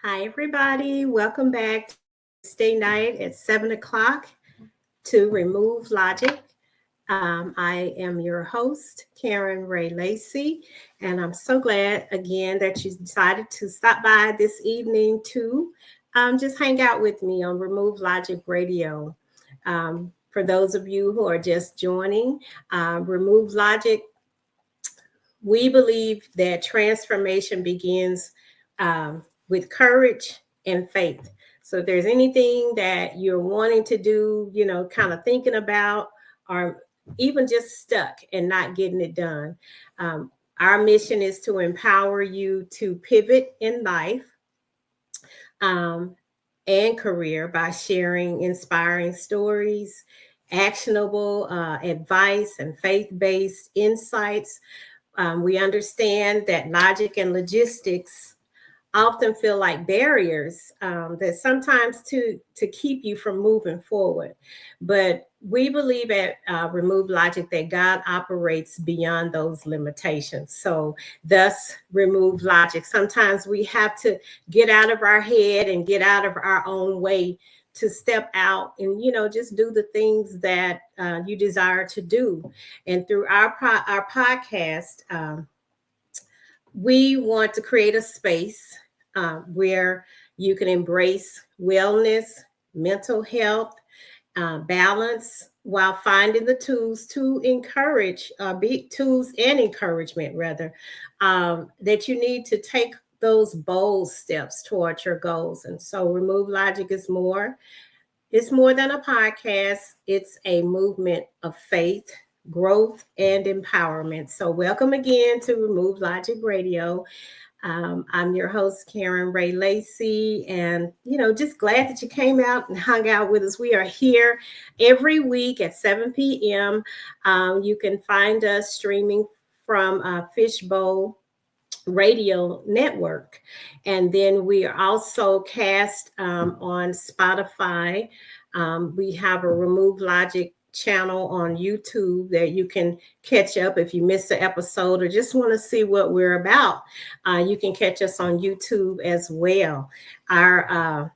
Hi, everybody. Welcome back to Wednesday night at 7 o'clock to Remove Logic. I am your host, Karen Ray Lacey, and I'm so glad again that you decided to stop by this evening to just hang out with me on Remove Logic Radio. For those of you who are just joining, Remove Logic, we believe that transformation begins with courage and faith. So if there's anything that you're wanting to do, kind of thinking about, or even just stuck and not getting it done, um, our mission is to empower you to pivot in life um, and career by sharing inspiring stories, actionable advice, and faith based insights. We understand that logic and logistics often feel like barriers that sometimes to keep you from moving forward. But we believe at Remove Logic that God operates beyond those limitations. So thus Remove Logic. Sometimes we have to get out of our head and get out of our own way to step out and just do the things that you desire to do. And through our podcast, we want to create a space where you can embrace wellness, mental health, balance, while finding the tools to encourage, be tools and encouragement rather, that you need to take those bold steps towards your goals. And so Remove Logic is more. It's more than a podcast. It's a movement of faith, growth, and empowerment. So welcome again to Remove Logic Radio. I'm your host, Karen Ray Lacey, and just glad that you came out and hung out with us. We are here every week at 7 p.m. You can find us streaming from Fishbowl Radio Network, and then we are also cast on Spotify. We have a Remove Logic channel on YouTube that you can catch up if you missed an episode or just want to see what we're about. You can catch us on YouTube as well. Our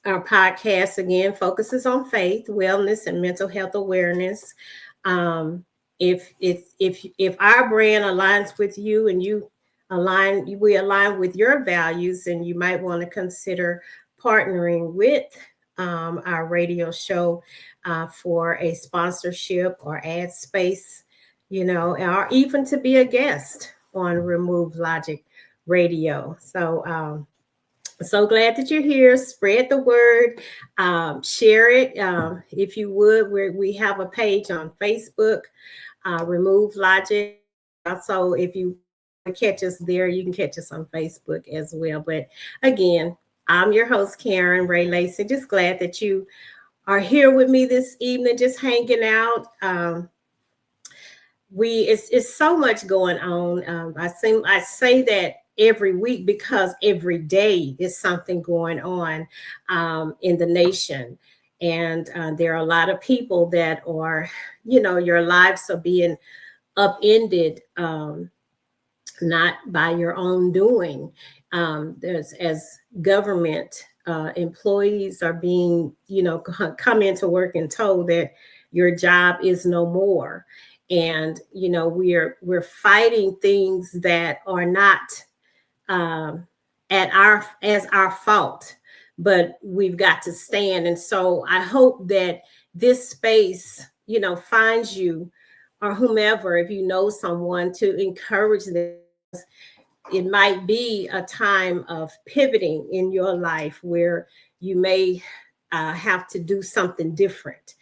podcast again focuses on faith, wellness, and mental health awareness. If our brand aligns with you and we align with your values, and you might want to consider partnering with our radio show for a sponsorship or ad space, or even to be a guest on Remove Logic Radio. So glad that you're here. Spread the word, share it if you would. We have a page on Facebook, Remove Logic. Also, if you catch us there, you can catch us on Facebook as well. But again, I'm your host, Karen Ray Lacey. Just glad that you are here with me this evening, just hanging out. It's so much going on. I say that every week because every day is something going on in the nation. And there are a lot of people that are, your lives are being upended, not by your own doing. There's as government employees are being, come into work and told that your job is no more. And we're fighting things that are not as our fault, but we've got to stand. And so I hope that this space, finds you or whomever, if you know someone, to encourage them. It might be a time of pivoting in your life where you may have to do something different.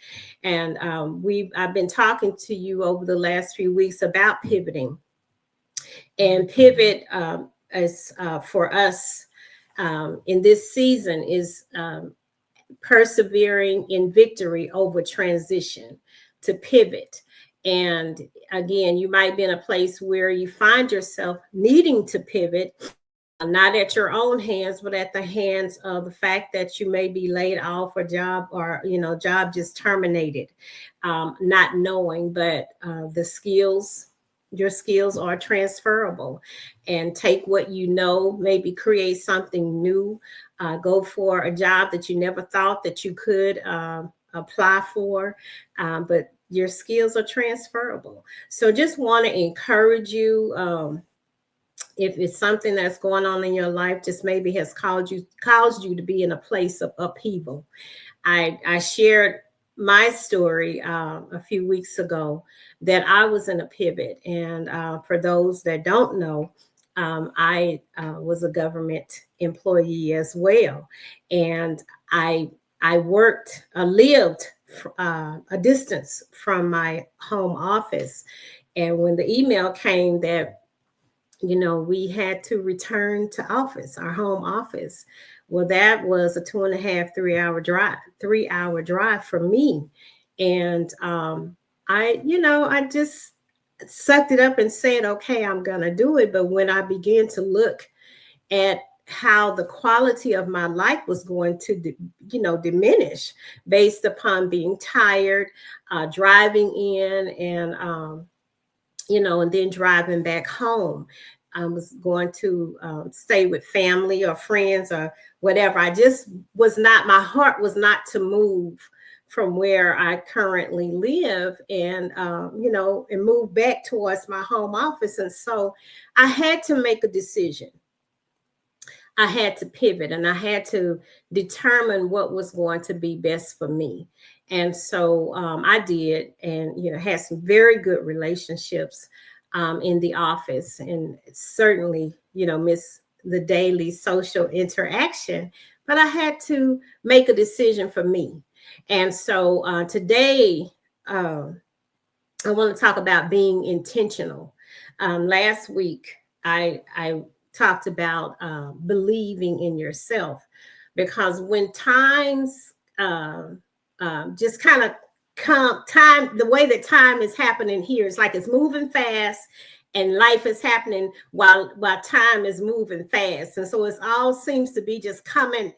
And I've been talking to you over the last few weeks about pivoting. And pivot is for us in this season is persevering in victory over transition, to pivot. And again, you might be in a place where you find yourself needing to pivot, not at your own hands, but at the hands of the fact that you may be laid off or job just terminated, not knowing, but the skills your skills are transferable, and take what you know, maybe create something new, go for a job that you never thought that you could apply for, but your skills are transferable. So just want to encourage you. If it's something that's going on in your life, just maybe has caused you to be in a place of upheaval. I shared my story a few weeks ago that I was in a pivot, and for those that don't know, I was a government employee as well, and I lived a distance from my home office, and when the email came that we had to return to office, our home office. Well, that was a 2.5, 3 hour drive for me. And I just sucked it up and said, okay, I'm going to do it. But when I began to look at how the quality of my life was going to, diminish based upon being tired, driving in and then driving back home. I was going to stay with family or friends or whatever. My heart was not to move from where I currently live and move back towards my home office. And so I had to make a decision. I had to pivot, and I had to determine what was going to be best for me. And so I did, and had some very good relationships in the office, and certainly miss the daily social interaction. But I had to make a decision for me. And so today I want to talk about being intentional. Last week I talked about believing in yourself, because when times just kind of time, the way that time is happening here, it's like it's moving fast, and life is happening while time is moving fast, and so it all seems to be just coming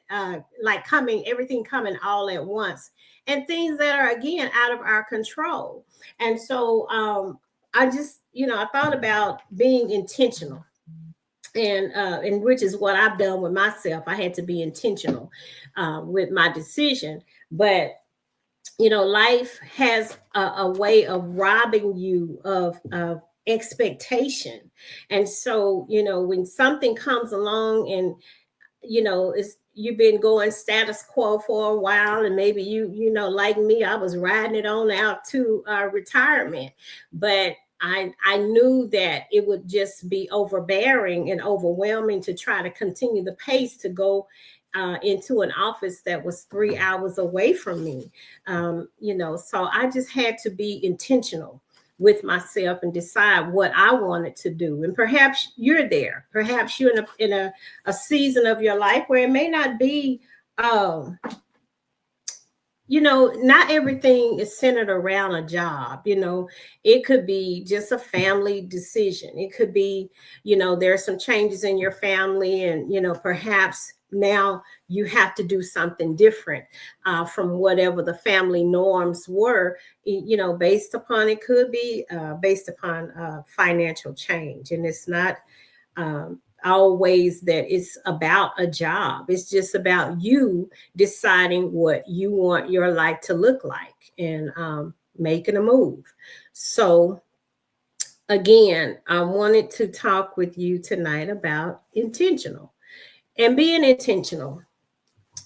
everything coming all at once, and things that are again out of our control. And so I just I thought about being intentional, and which is what I've done with myself. I had to be intentional with my decision, but life has a way of robbing you of expectation. And so when something comes along and it's you've been going status quo for a while, and maybe like me, I was riding it on out to retirement, but I knew that it would just be overbearing and overwhelming to try to continue the pace to go into an office that was 3 hours away from me. So I just had to be intentional with myself and decide what I wanted to do. And perhaps you're there. Perhaps you're in a season of your life where it may not be, not everything is centered around a job. It could be just a family decision. It could be, there's some changes in your family, and, perhaps now you have to do something different from whatever the family norms were, based upon, it could be based upon financial change. And it's not always that it's about a job. It's just about you deciding what you want your life to look like, and making a move. So again, I wanted to talk with you tonight about intentional and being intentional.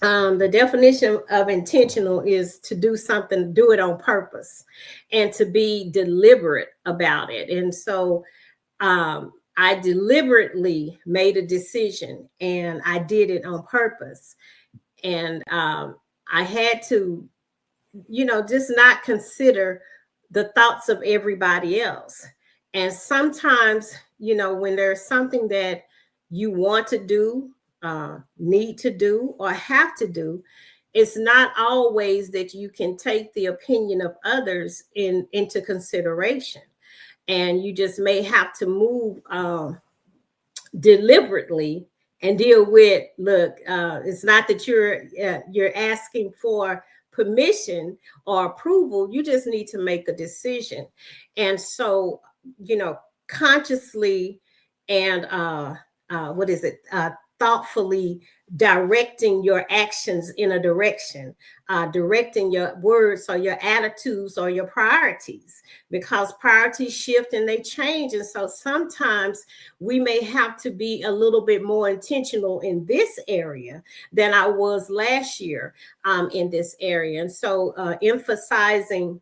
The definition of intentional is to do something, do it on purpose, and to be deliberate about it. And so I deliberately made a decision, and I did it on purpose. And I had to, just not consider the thoughts of everybody else. And sometimes, when there's something that you want to do, need to do, or have to do, it's not always that you can take the opinion of others into consideration. And you just may have to move deliberately and deal with, look, it's not that you're asking for permission or approval. You just need to make a decision. And so consciously and thoughtfully directing your actions in a direction, directing your words or your attitudes or your priorities, because priorities shift and they change. And so sometimes we may have to be a little bit more intentional in this area than I was last year in this area. And so emphasizing,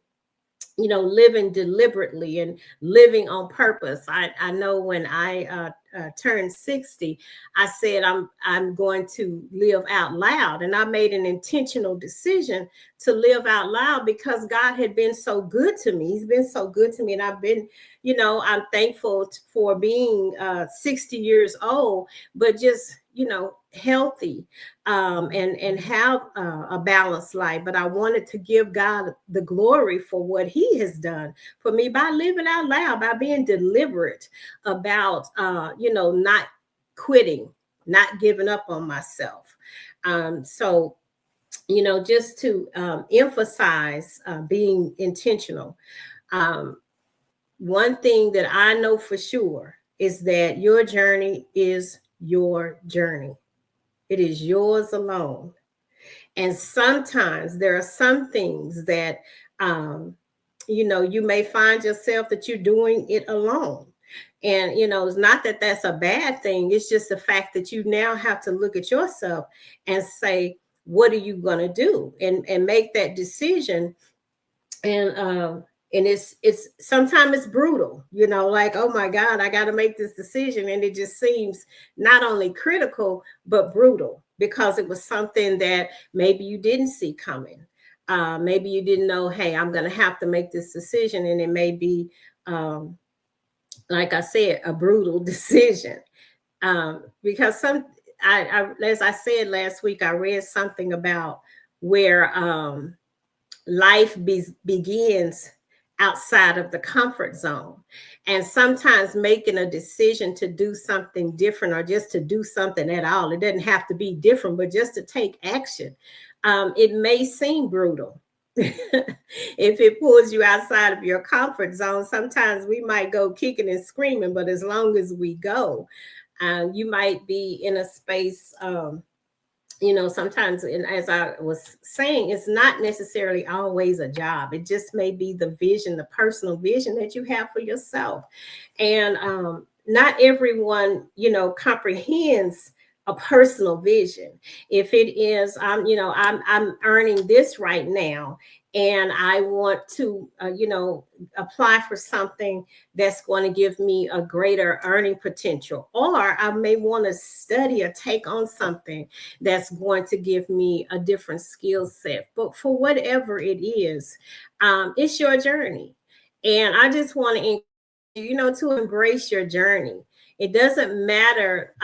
living deliberately and living on purpose. I know when I turned 60, I said I'm going to live out loud, and I made an intentional decision to live out loud because God had been so good to me. He's been so good to me, and I've been, I'm thankful for being 60 years old, but just healthy and have a balanced life. But I wanted to give God the glory for what He has done for me by living out loud, by being deliberate about, not quitting, not giving up on myself. So, just to emphasize being intentional. One thing that I know for sure is that your journey is your journey. It is yours alone. And sometimes there are some things that, you may find yourself that you're doing it alone. And, it's not that that's a bad thing. It's just the fact that you now have to look at yourself and say, what are you going to do? And make that decision. And it's sometimes it's brutal, like, oh my God, I got to make this decision. And it just seems not only critical, but brutal, because it was something that maybe you didn't see coming. Maybe you didn't know, hey, I'm going to have to make this decision. And it may be, like I said, a brutal decision. Because as I said last week, I read something about where life begins outside of the comfort zone. And sometimes making a decision to do something different, or just to do something at all, it doesn't have to be different, but just to take action, it may seem brutal. If it pulls you outside of your comfort zone, sometimes we might go kicking and screaming, but as long as we go, you might be in a space, sometimes, and as I was saying, it's not necessarily always a job. It just may be the vision, the personal vision that you have for yourself. And not everyone, comprehends a personal vision. If it is, I'm earning this right now, and I want to, apply for something that's going to give me a greater earning potential. Or I may want to study or take on something that's going to give me a different skill set. But for whatever it is, it's your journey. And I just want to encourage you, to embrace your journey. It doesn't matter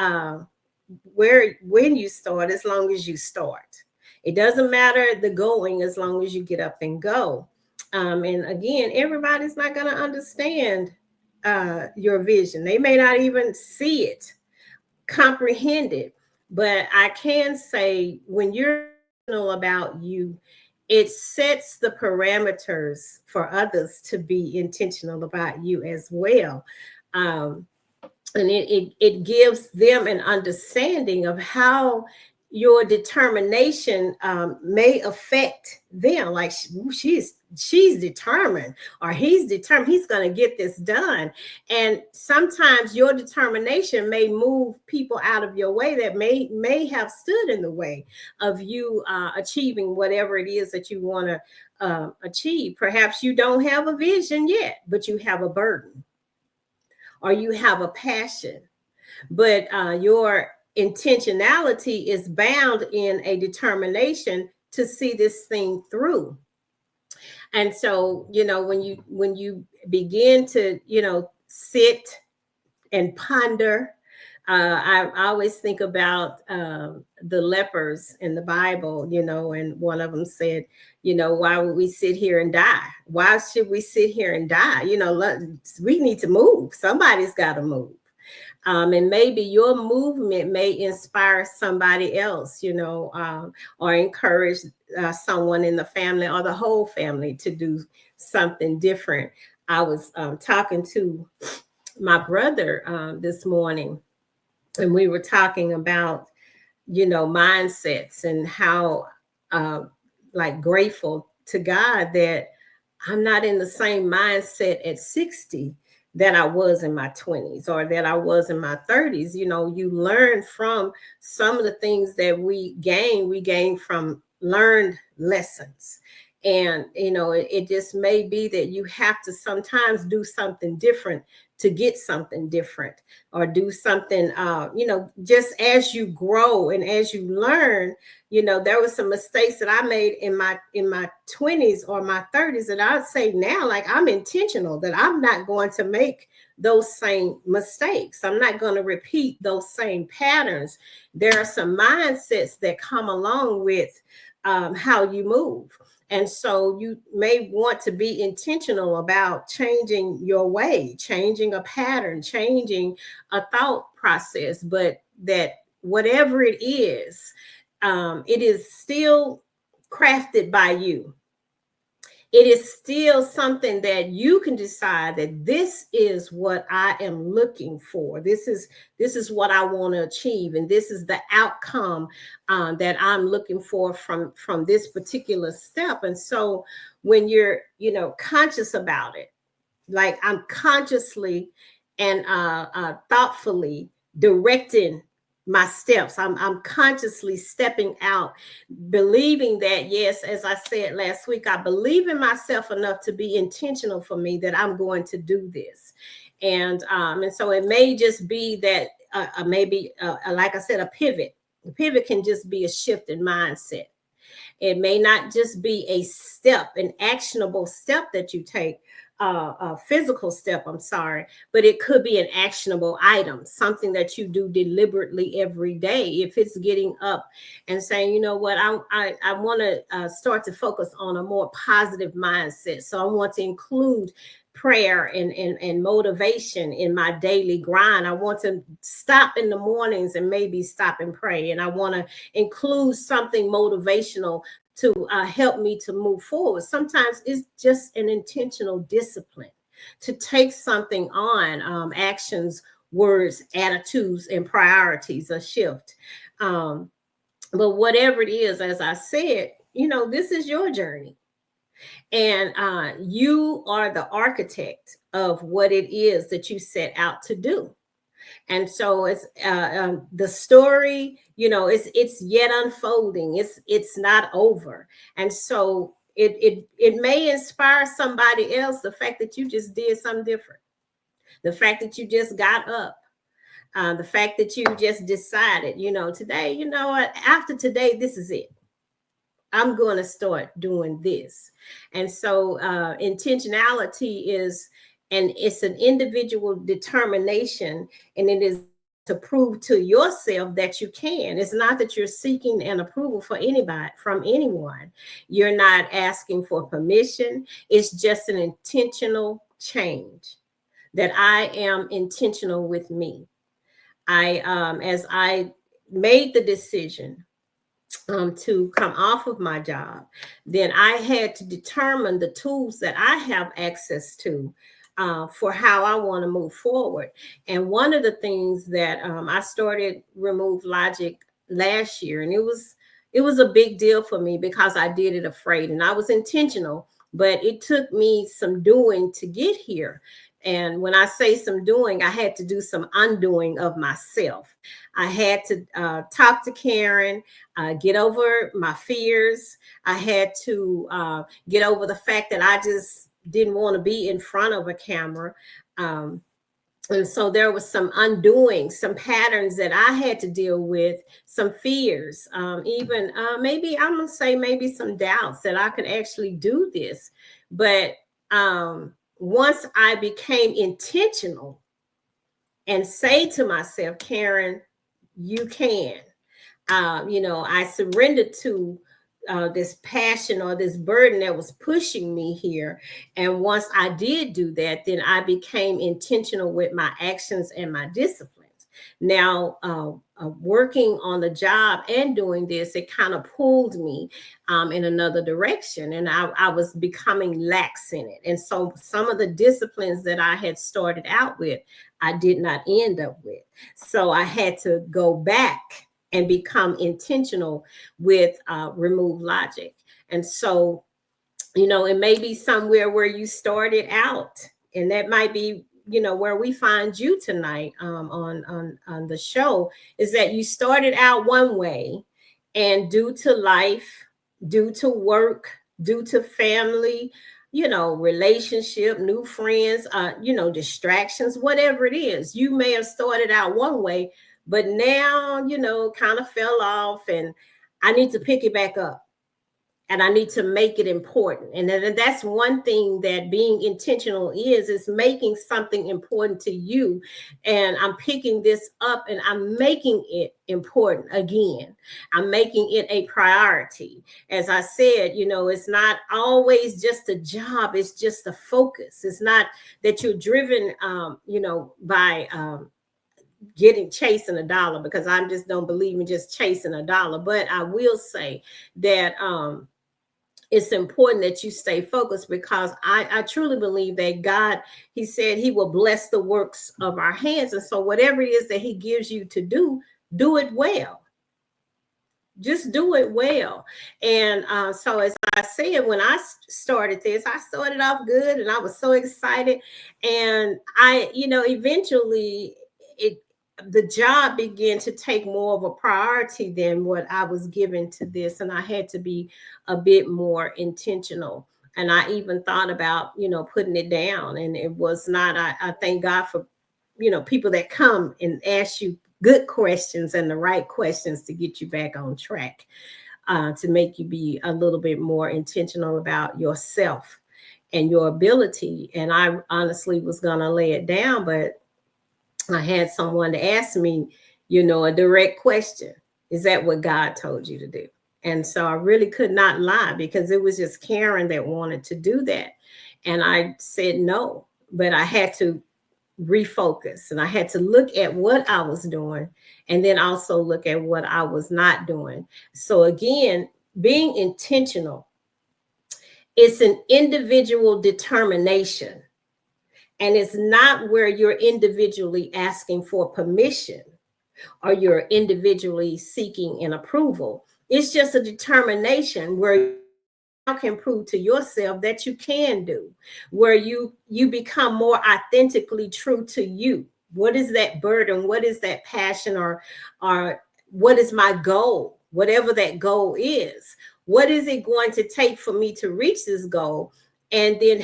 when you start, as long as you start. It doesn't matter the going, as long as you get up and go. And again, everybody's not going to understand your vision. They may not even see it, comprehend it. But I can say, when you're intentional about you, it sets the parameters for others to be intentional about you as well. And it gives them an understanding of how your determination may affect them. Like, she's determined, or he's determined, he's going to get this done. And sometimes your determination may move people out of your way that may have stood in the way of you achieving whatever it is that you want to achieve. Perhaps you don't have a vision yet, but you have a burden, or you have a passion, but your intentionality is bound in a determination to see this thing through. And so, when you begin to, sit and ponder, I always think about the lepers in the Bible, and one of them said, why would we sit here and die? Why should we sit here and die? We need to move. Somebody's got to move. And maybe your movement may inspire somebody else, or encourage someone in the family or the whole family to do something different. I was talking to my brother this morning, and we were talking about, mindsets, and how uh, like grateful to God that I'm not in the same mindset at 60 that I was in my 20s or that I was in my 30s. You learn from some of the things that we gain from learned lessons. And, it just may be that you have to sometimes do something different to get something different, or do something, just as you grow and as you learn. There was some mistakes that I made in my 20s or my 30s, and I'd say now, like, I'm intentional that I'm not going to make those same mistakes. I'm not going to repeat those same patterns. There are some mindsets that come along with how you move. And so you may want to be intentional about changing your way, changing a pattern, changing a thought process, but that whatever it is still crafted by you. It is still something that you can decide that this is what I am looking for. This is what I want to achieve, and this is the outcome that I'm looking for from this particular step. And so when you're conscious about it, like I'm consciously and thoughtfully directing my steps. I'm consciously stepping out, believing that, yes, as I said last week, I believe in myself enough to be intentional for me that I'm going to do this. And so it may just be that maybe like I said, a pivot. A pivot can just be a shift in mindset. It may not just be a step, an actionable step that you take, a physical step, I'm sorry, but it could be an actionable item, something that you do deliberately every day. If it's getting up and saying, you know what, I want to start to focus on a more positive mindset. So I want to include prayer and motivation in my daily grind. I want to stop in the mornings and maybe stop and pray. And I want to include something motivational to help me to move forward. Sometimes it's just an intentional discipline to take something on, actions, words, attitudes, and priorities, a shift. But whatever it is, as I said, this is your journey. And you are the architect of what it is that you set out to do. And so it's the story, it's yet unfolding. It's not over. And so it may inspire somebody else, the fact that you just did something different, the fact that you just got up, the fact that you just decided, today, what, after today, this is it. I'm going to start doing this. And so intentionality it's an individual determination, and it is to prove to yourself that you can. It's not that you're seeking an approval from anyone. You're not asking for permission. It's just an intentional change, that I am intentional with me. As I made the decision to come off of my job, then I had to determine the tools that I have access to for how I want to move forward. And one of the things that I started Remove Logic last year, and it was a big deal for me because I did it afraid, and I was intentional, but it took me some doing to get here. And when I say some doing, I had to do some undoing of myself. I had to talk to Karen, get over my fears. I had to get over the fact that I just didn't want to be in front of a camera. And so there was some undoing, some patterns that I had to deal with, some fears, even maybe I'm going to say maybe some doubts that I could actually do this. But once I became intentional and say to myself, Karen, you can, I surrendered to this passion or this burden that was pushing me here. And once I did do that, then I became intentional with my actions and my disciplines. Now, working on the job and doing this, it kind of pulled me in another direction, and I was becoming lax in it. And so some of the disciplines that I had started out with, I did not end up with. So I had to go back and become intentional with Remove Logic. And so, it may be somewhere where you started out, and that might be, where we find you tonight on the show, is that you started out one way, and due to life, due to work, due to family, relationship, new friends, distractions, whatever it is, you may have started out one way, but now, kind of fell off, and I need to pick it back up. And I need to make it important. And that's one thing that being intentional is making something important to you. And I'm picking this up and I'm making it important again. I'm making it a priority. As I said, it's not always just a job. It's just a focus. It's not that you're driven, by chasing a dollar, because I just don't believe in just chasing a dollar. But I will say that, it's important that you stay focused, because I truly believe that God, he said he will bless the works of our hands. And so whatever it is that he gives you to do it well. Just do it well. And so as I said, when I started this, I started off good and I was so excited. And I, eventually the job began to take more of a priority than what I was given to this. And I had to be a bit more intentional. And I even thought about, putting it down. And it was not, I thank God for, people that come and ask you good questions and the right questions to get you back on track, to make you be a little bit more intentional about yourself and your ability. And I honestly was going to lay it down, but I had someone to ask me, a direct question. Is that what God told you to do? And so I really could not lie, because it was just Karen that wanted to do that. And I said no, but I had to refocus, and I had to look at what I was doing, and then also look at what I was not doing. So again, being intentional, it's an individual determination. And it's not where you're individually asking for permission or you're individually seeking an approval. It's just a determination where you can prove to yourself that you can do, where you become more authentically true to you. What is that burden? What is that passion? Or what is my goal? Whatever that goal is, what is it going to take for me to reach this goal? And then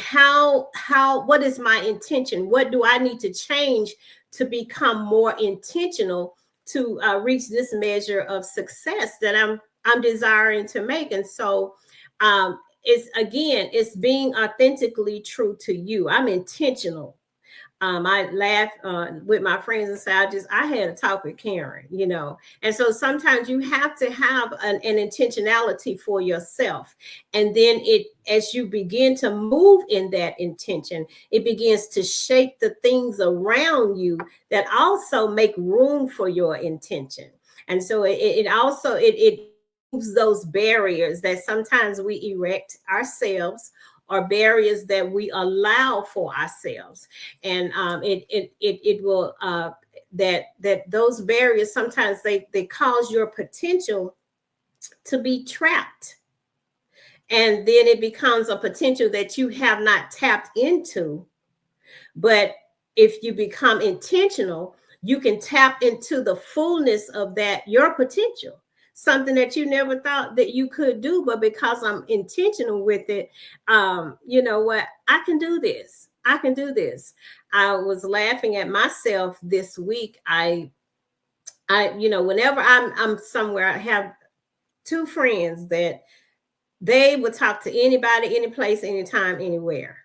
what is my intention? What do I need to change to become more intentional to reach this measure of success that I'm desiring to make? And so it's being authentically true to you. I'm intentional. I laugh with my friends and say, I had a talk with Karen, And so sometimes you have to have an intentionality for yourself. And then as you begin to move in that intention, it begins to shape the things around you that also make room for your intention. And so it also moves those barriers that sometimes we erect ourselves, or barriers that we allow for ourselves. And it will that those barriers, sometimes they cause your potential to be trapped. And then it becomes a potential that you have not tapped into. But if you become intentional, you can tap into the fullness of your potential. Something that you never thought that you could do, but because I'm intentional with it, you know what? I can do this. I can do this. I was laughing at myself this week. Whenever I'm somewhere, I have two friends that they would talk to anybody, any place, anytime, anywhere.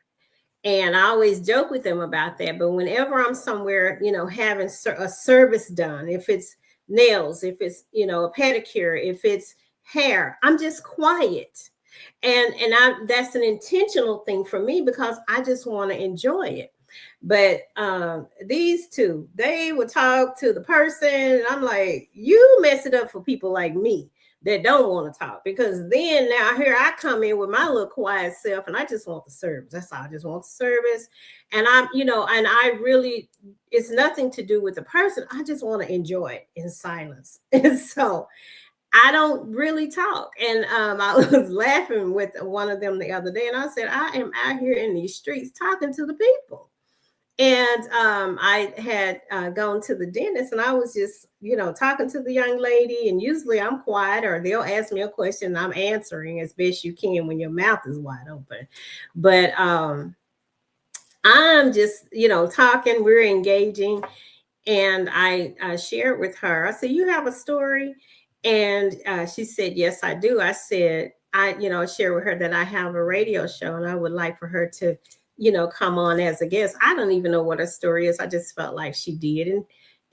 And I always joke with them about that. But whenever I'm somewhere, having a service done, if it's nails, if it's, a pedicure, if it's hair, I'm just quiet. And that's an intentional thing for me, because I just want to enjoy it. But these two, they would talk to the person, and I'm like, you mess it up for people like me. that don't want to talk, because then now here I come in with my little quiet self and I just want the service. That's all. I just want the service. And I'm, and I really, it's nothing to do with the person. I just want to enjoy it in silence. And so I don't really talk. And I was laughing with one of them the other day, and I said, I am out here in these streets talking to the people. And I had gone to the dentist, and I was just, talking to the young lady. And usually I'm quiet, or they'll ask me a question and I'm answering as best you can when your mouth is wide open. But I'm just, talking, we're engaging. And I shared with her, I said, you have a story? And she said, yes, I do. I said, I share with her that I have a radio show and I would like for her to, come on as a guest. I don't even know what her story is. I just felt like she did.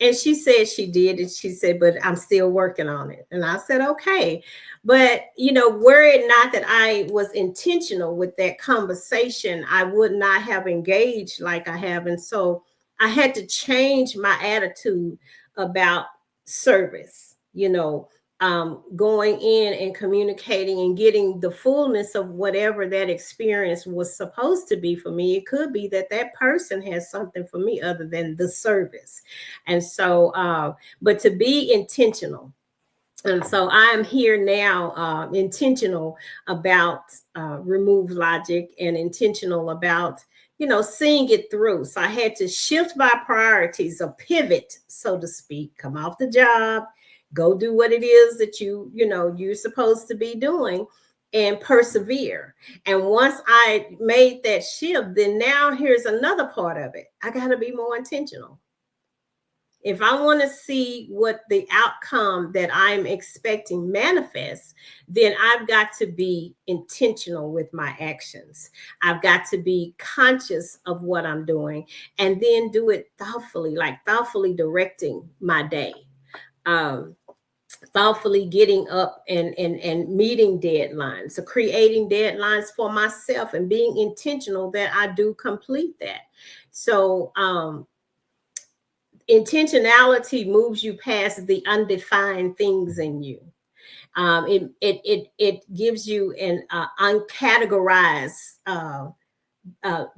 And she said she did. And she said, but I'm still working on it. And I said, okay. But, were it not that I was intentional with that conversation, I would not have engaged like I have. And so I had to change my attitude about service, going in and communicating and getting the fullness of whatever that experience was supposed to be for me. It could be that that person has something for me other than the service. And so, but to be intentional. And so I am here now, intentional about Remove Logic, and intentional about, seeing it through. So I had to shift my priorities, a pivot, so to speak, come off the job, go do what it is that you're supposed to be doing, and persevere. And once I made that shift, then now here's another part of it. I got to be more intentional. If I want to see what the outcome that I'm expecting manifests, then I've got to be intentional with my actions. I've got to be conscious of what I'm doing, and then do it thoughtfully, like thoughtfully directing my day. Thoughtfully getting up and meeting deadlines, so creating deadlines for myself and being intentional that I do complete that. So intentionality moves you past the undefined things in you. It gives you an uncategorized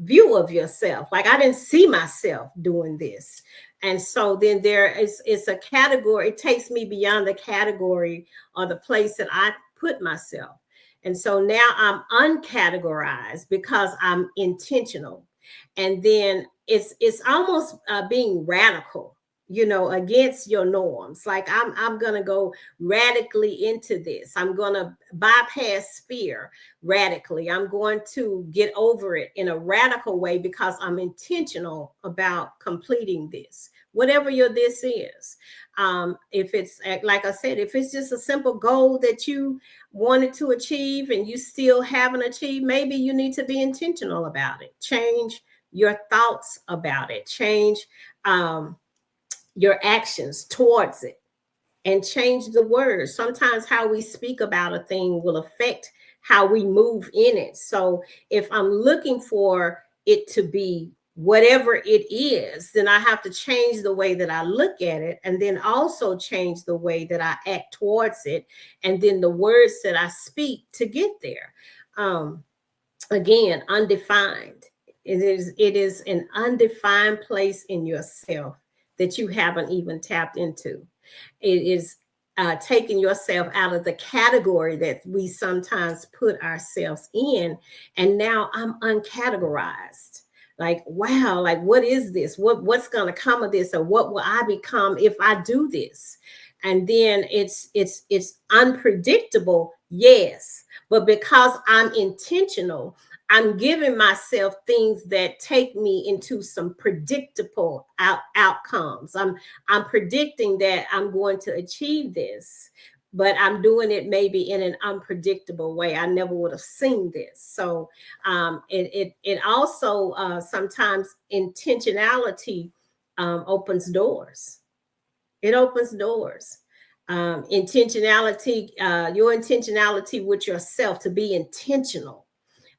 view of yourself. Like, I didn't see myself doing this. And so then it's a category. It takes me beyond the category or the place that I put myself. And so now I'm uncategorized because I'm intentional. And then it's almost being radical, against your norms. Like, I'm gonna go radically into this. I'm gonna bypass fear radically. I'm going to get over it in a radical way because I'm intentional about completing this, whatever your this is. If it's, like I said, if it's just a simple goal that you wanted to achieve and you still haven't achieved, maybe you need to be intentional about it. Change your thoughts about it. Change your actions towards it, and change the words. Sometimes how we speak about a thing will affect how we move in it. So if I'm looking for it to be whatever it is, then I have to change the way that I look at it, and then also change the way that I act towards it, and then the words that I speak to get there. Again, undefined. It is an undefined place in yourself that you haven't even tapped into. It is taking yourself out of the category that we sometimes put ourselves in. And now I'm uncategorized. Like, wow, like, what is this? What's going to come of this? Or what will I become if I do this? And then it's unpredictable, yes. But because I'm intentional, I'm giving myself things that take me into some predictable outcomes. I'm predicting that I'm going to achieve this, but I'm doing it maybe in an unpredictable way. I never would have seen this. So it also sometimes intentionality opens doors. It opens doors. Intentionality, your intentionality with yourself, to be intentional.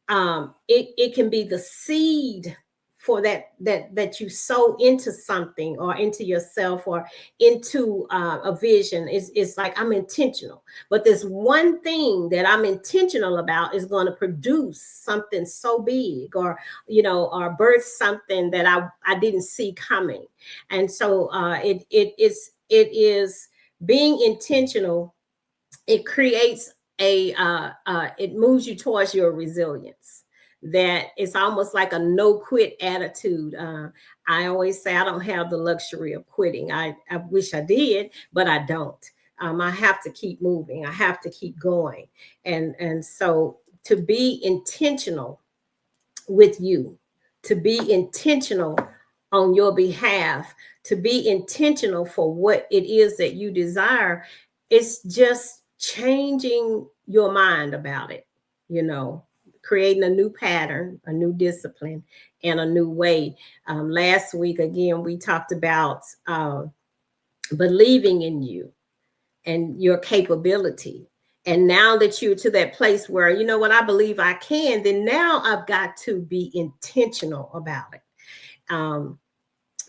It can be the seed for that you sow into something or into yourself or into a vision. It's like I'm intentional, but this one thing that I'm intentional about is going to produce something so big, or or birth something that I didn't see coming. And so it is being intentional. It creates it moves you towards your resilience. That it's almost like a no quit attitude. I always say I don't have the luxury of quitting. I wish I did, but I don't. I have to keep moving. I have to keep going. And so to be intentional with you, to be intentional on your behalf, to be intentional for what it is that you desire, it's just changing your mind about it, creating a new pattern, a new discipline, and a new way. Last week, again, we talked about believing in you and your capability. And now that you're to that place where, you know what, I believe I can, then now I've got to be intentional about it.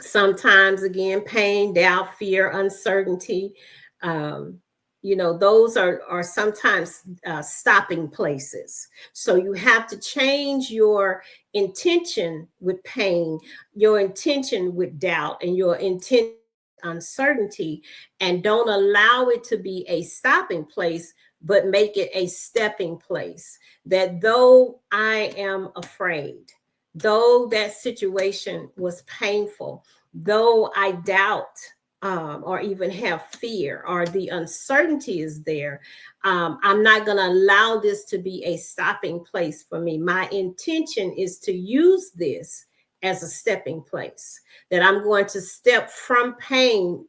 Sometimes, again, pain, doubt, fear, uncertainty, those are sometimes stopping places. So you have to change your intention with pain, your intention with doubt, and your intention uncertainty, and don't allow it to be a stopping place, but make it a stepping place. That though I am afraid, though that situation was painful, though I doubt or even have fear, or the uncertainty is there, I'm not going to allow this to be a stopping place for me. My intention is to use this as a stepping place, that I'm going to step from pain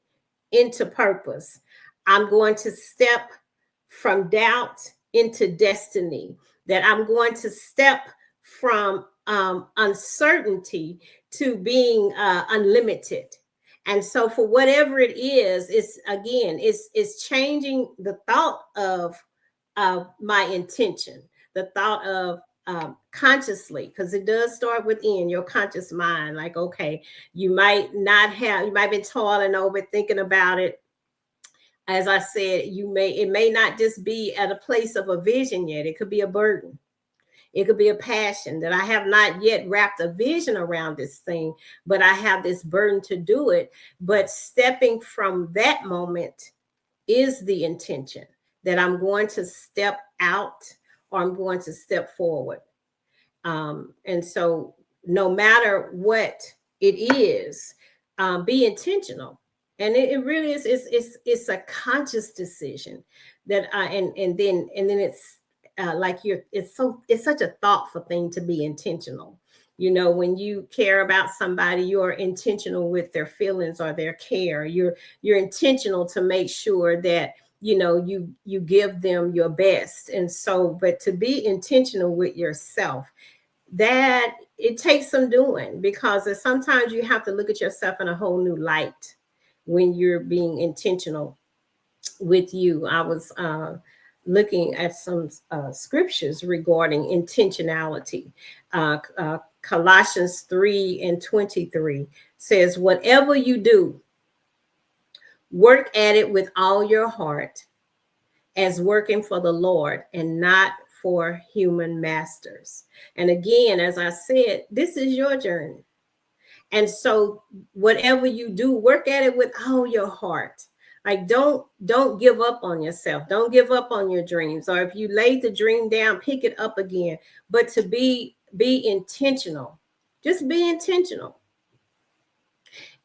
into purpose. I'm going to step from doubt into destiny, that I'm going to step from uncertainty to being unlimited. And so for whatever it is, it's changing the thought of my intention, the thought of consciously, because it does start within your conscious mind. Like, okay, you might be toiling over it, thinking about it. As I said, it may not just be at a place of a vision yet. It could be a burden. It could be a passion that I have not yet wrapped a vision around this thing, but I have this burden to do it. But stepping from that moment is the intention, that I'm going to step out or I'm going to step forward. And so no matter what it is, be intentional. And it really is, it's a conscious decision that and then it's it's such a thoughtful thing to be intentional. When you care about somebody, you're intentional with their feelings or their care. You're intentional to make sure that you give them your best. And so, but to be intentional with yourself, that it takes some doing, because sometimes you have to look at yourself in a whole new light when you're being intentional with you. I was looking at some scriptures regarding intentionality. Colossians 3:23 says, whatever you do, work at it with all your heart, as working for the Lord and not for human masters. And again, as I said, this is your journey. And so whatever you do, work at it with all your heart. Like, don't give up on yourself. Don't give up on your dreams. Or if you laid the dream down, pick it up again. But to be intentional. Just be intentional.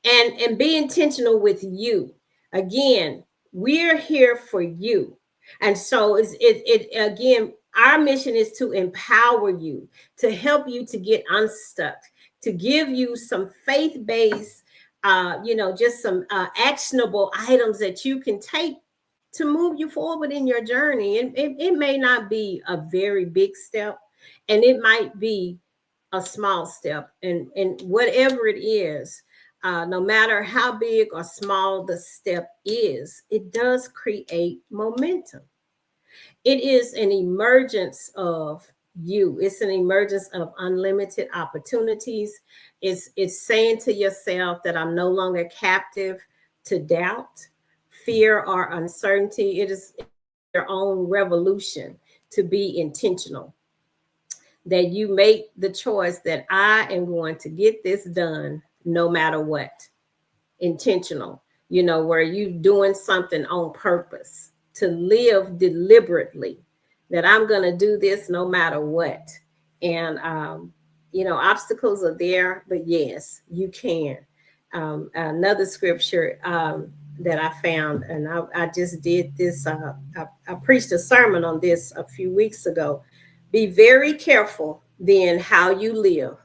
And be intentional with you. Again, we're here for you. And so it again, our mission is to empower you, to help you to get unstuck, to give you some faith-based, just some actionable items that you can take to move you forward in your journey. And it may not be a very big step, and it might be a small step. And whatever it is, no matter how big or small the step is, it does create momentum. It is an emergence of you. It's an emergence of unlimited opportunities. It's saying to yourself that I'm no longer captive to doubt, fear, or uncertainty. It is your own revolution to be intentional. That you make the choice that I am going to get this done no matter what. Intentional, where you doing something on purpose, to live deliberately, that I'm going to do this no matter what. And obstacles are there, but yes, you can. Another scripture that I found, and I just did this, I preached a sermon on this a few weeks ago. Be very careful then how you live,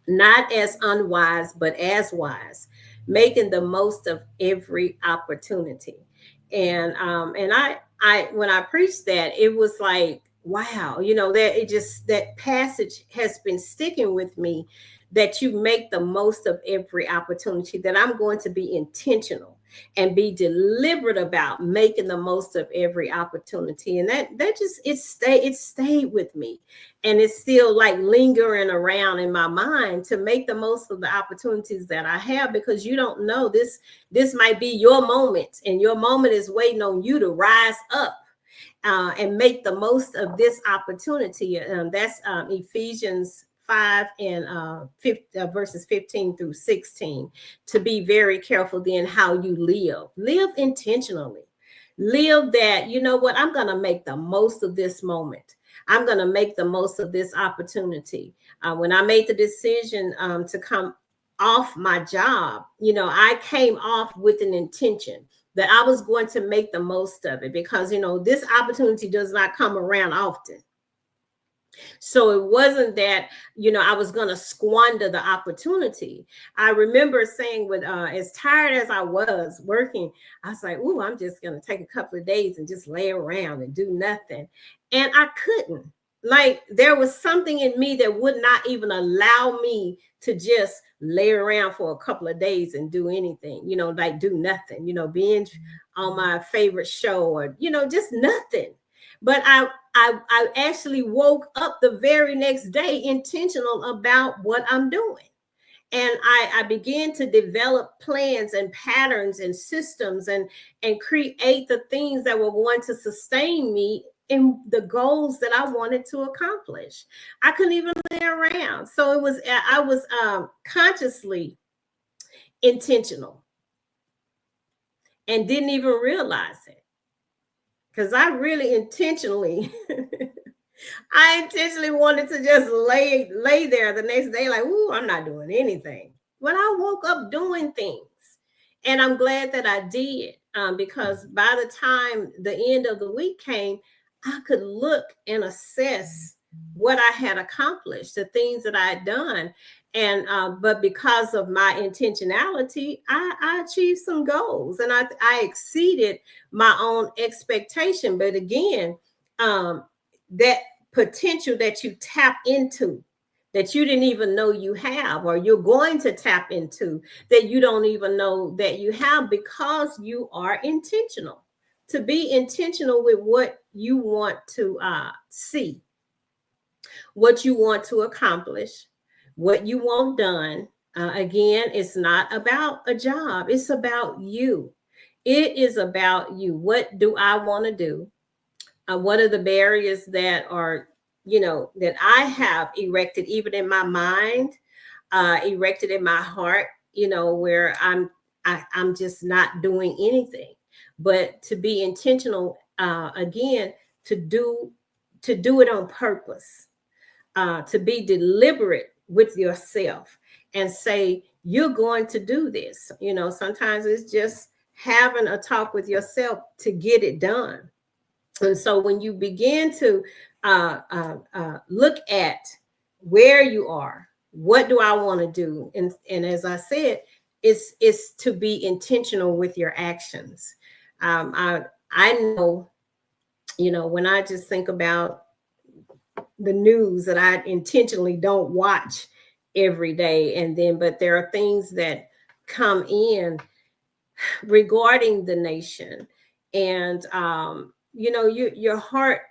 not as unwise, but as wise, making the most of every opportunity. And when I preached that, it was like, wow, that passage has been sticking with me, that you make the most of every opportunity, that I'm going to be intentional and be deliberate about making the most of every opportunity. And that just it stayed with me, and it's still like lingering around in my mind, to make the most of the opportunities that I have, because you don't know, this might be your moment, and your moment is waiting on you to rise up and make the most of this opportunity. That's Ephesians 5 and verses 15 through 16. To be very careful then how you live intentionally, live that, you know what, I'm going to make the most of this moment. I'm going to make the most of this opportunity. When I made the decision to come off my job, I came off with an intention that I was going to make the most of it, because, this opportunity does not come around often. So it wasn't that, I was going to squander the opportunity. I remember saying, with as tired as I was working, I was like, "Ooh, I'm just going to take a couple of days and just lay around and do nothing." And I couldn't. Like, there was something in me that would not even allow me to just lay around for a couple of days and do anything, like do nothing, binge on my favorite show, or, just nothing. But I actually woke up the very next day intentional about what I'm doing. And I began to develop plans and patterns and systems, and create the things that were going to sustain me in the goals that I wanted to accomplish. I couldn't even lay around. So I was consciously intentional and didn't even realize it, because I really intentionally I intentionally wanted to just lay there the next day, like, "Ooh, I'm not doing anything." When I woke up doing things, and I'm glad that I did, because by the time the end of the week came, I could look and assess what I had accomplished, the things that I had done. And but because of my intentionality, I achieved some goals, and I exceeded my own expectation. But again, that potential that you tap into, that you didn't even know you have, or you're going to tap into, that you don't even know that you have, because you are intentional. To be intentional with what you want to see, what you want to accomplish, what you want done. Again, it's not about a job, it's about you. It is about you. What do I want to do? What are the barriers that are, that I have erected, even in my mind, erected in my heart, where I'm just not doing anything. But to be intentional, again, to do it on purpose, to be deliberate with yourself, and say, you're going to do this. Sometimes it's just having a talk with yourself to get it done. And so when you begin to look at where you are, what do I want to do? And as I said, it's to be intentional with your actions. I know, when I just think about the news, that I intentionally don't watch every day. But there are things that come in regarding the nation. And your heart,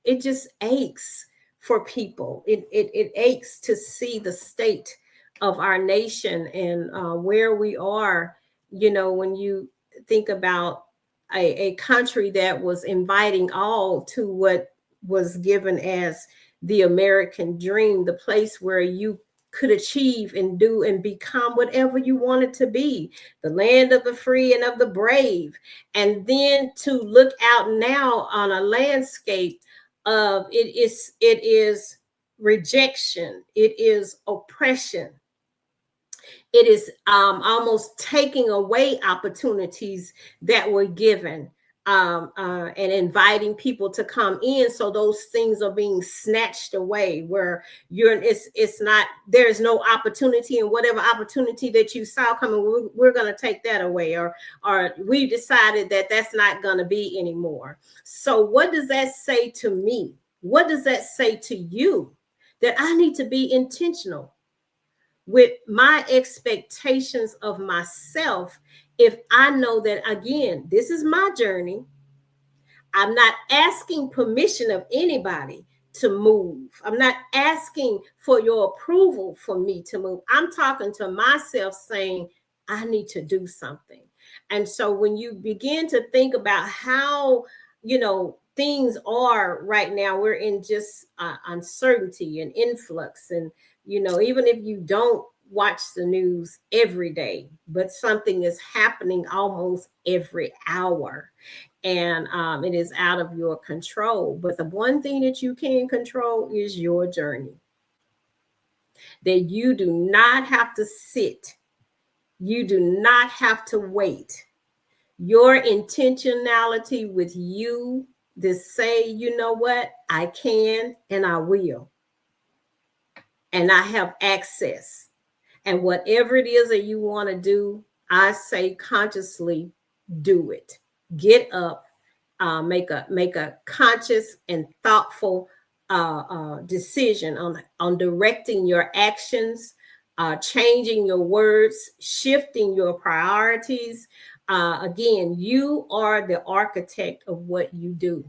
it just aches for people. It aches to see the state of our nation and where we are, when you think about a country that was inviting all to what was given as the American dream, the place where you could achieve and do and become whatever you wanted to be, the land of the free and of the brave. And then to look out now on a landscape of it is rejection, it is oppression, it is almost taking away opportunities that were given, and inviting people to come in. So those things are being snatched away where it's not, there's no opportunity, and whatever opportunity that you saw coming, we're going to take that away, or we decided that that's not going to be anymore. So what does that say to me? What does that say to you? That I need to be intentional with my expectations of myself. If I know that, again, this is my journey, I'm not asking permission of anybody to move. I'm not asking for your approval for me to move. I'm talking to myself saying, I need to do something. And so when you begin to think about how, things are right now, we're in just uncertainty and influx. And, even if you don't watch the news every day, but something is happening almost every hour, and it is out of your control. But the one thing that you can control is your journey. That you do not have to sit, you do not have to wait. Your intentionality with you to say, you know what, I can and I will. And I have access. And whatever it is that you want to do, I say consciously do it. Get up, make a conscious and thoughtful decision on directing your actions, changing your words, shifting your priorities. Again, you are the architect of what you do.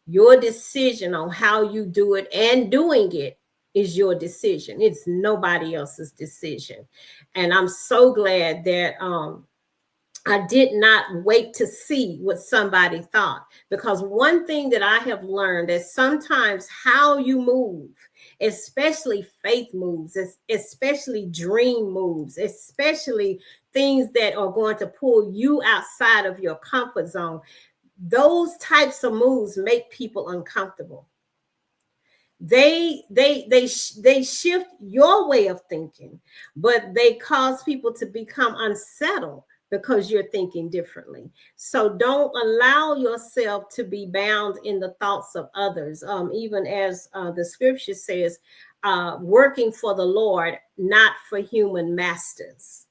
Your decision on how you do it and doing it is your decision. It's nobody else's decision. And I'm so glad that I did not wait to see what somebody thought, because one thing that I have learned is sometimes how you move, especially faith moves, especially dream moves, especially things that are going to pull you outside of your comfort zone, those types of moves make people uncomfortable. They shift your way of thinking, but they cause people to become unsettled because you're thinking differently. So don't allow yourself to be bound in the thoughts of others. Even as the scripture says, working for the Lord, not for human masters.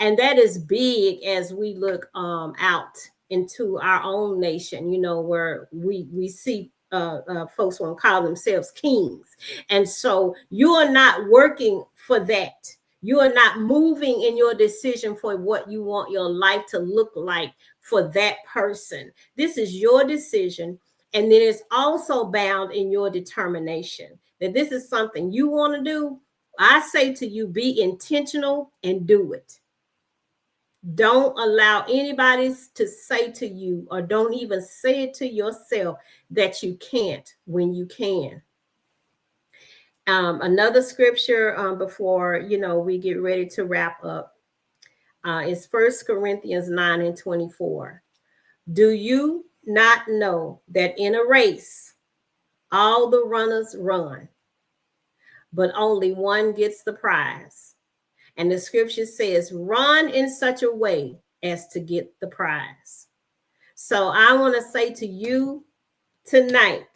And that is big as we look out into our own nation, where we see folks want to call themselves kings. And so you are not working for that. You are not moving in your decision for what you want your life to look like for that person. This is your decision. And then it's also bound in your determination that this is something you want to do. I say to you, be intentional and do it. Don't allow anybody to say to you, or don't even say it to yourself, that you can't when you can. Another scripture before we get ready to wrap up is 1 Corinthians 9:24. Do you not know that in a race all the runners run, but only one gets the prize? And the scripture says, run in such a way as to get the prize. So I want to say to you tonight,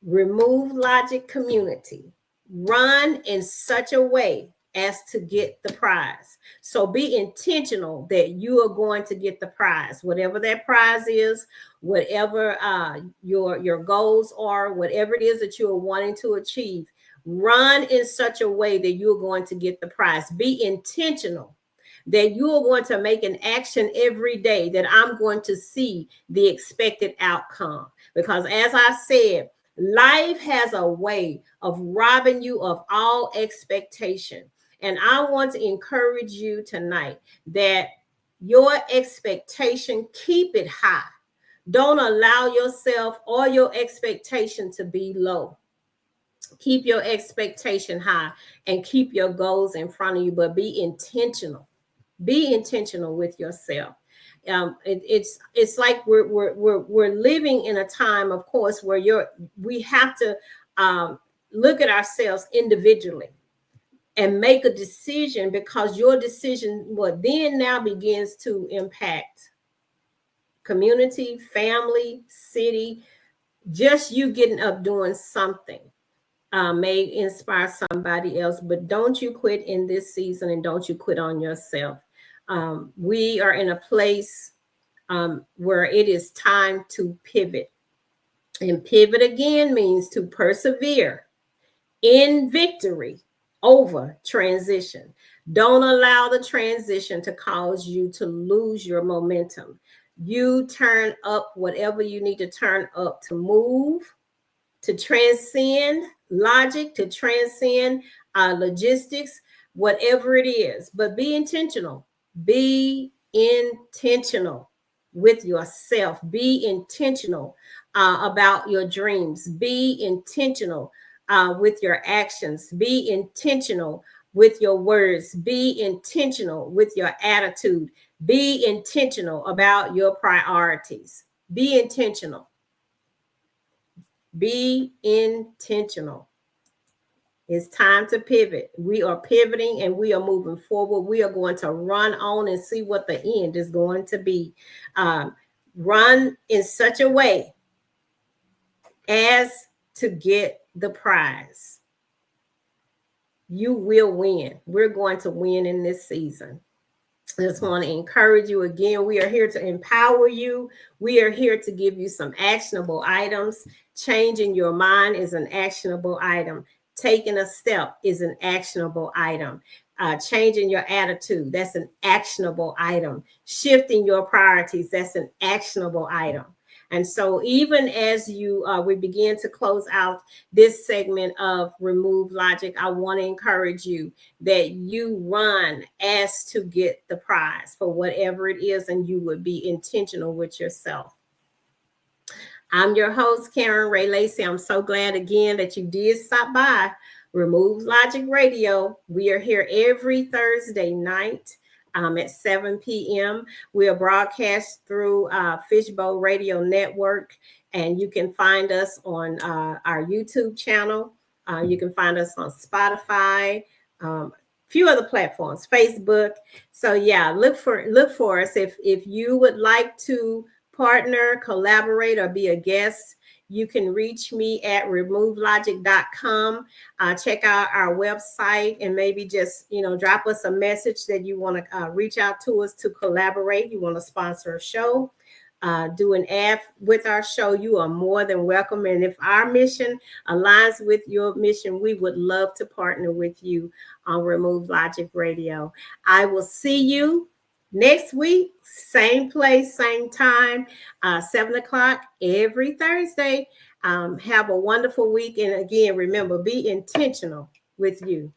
Remove Logic community, run in such a way as to get the prize. So be intentional that you are going to get the prize, whatever that prize is, whatever your goals are, whatever it is that you are wanting to achieve. Run in such a way that you're going to get the prize. Be intentional that you are going to make an action every day that I'm going to see the expected outcome. Because as I said, Life has a way of robbing you of all expectation. And I want to encourage you tonight that your expectation, keep it high. Don't allow yourself or your expectation to be low. Keep your expectation high and keep your goals in front of you, but be intentional. Be intentional with yourself. It's like we're living in a time, of course, where we have to look at ourselves individually and make a decision, because your decision what then now begins to impact community, family, city. Just you getting up doing something may inspire somebody else, but don't you quit in this season, and don't you quit on yourself. We are in a place where it is time to pivot. And pivot again means to persevere in victory over transition. Don't allow the transition to cause you to lose your momentum. You turn up whatever you need to turn up to move, to transcend logic, to transcend logistics, whatever it is. But be intentional. Be intentional with yourself. Be intentional about your dreams. Be intentional with your actions. Be intentional with your words. Be intentional with your attitude. Be intentional about your priorities. Be intentional. Be intentional. It's time to pivot. We are pivoting and we are moving forward. We are going to run on and see what the end is going to be. Run in such a way as to get the prize. You will win. We're going to win in this season. I just want to encourage you again. We are here to empower you. We are here to give you some actionable items. Changing your mind is an actionable item. Taking a step is an actionable item. Changing your attitude, that's an actionable item. Shifting your priorities, that's an actionable item. And so even as we begin to close out this segment of Remove Logic, I want to encourage you that you run as to get the prize for whatever it is, and you would be intentional with yourself. I'm your host, Karen Ray Lacy. I'm so glad again that you did stop by Remove Logic Radio. We are here every Thursday night at 7 p.m. We are broadcast through Fishbowl Radio Network, and you can find us on our YouTube channel. You can find us on Spotify, few other platforms, Facebook. So yeah, look for us. If you would like to partner, collaborate, or be a guest, you can reach me at removelogic.com. Check out our website and maybe just, drop us a message that you want to reach out to us to collaborate. You want to sponsor a show, do an ad with our show. You are more than welcome. And if our mission aligns with your mission, we would love to partner with you on Remove Logic Radio. I will see you next week, same place, same time, 7 o'clock every Thursday. Have a wonderful week. And again, remember, be intentional with you.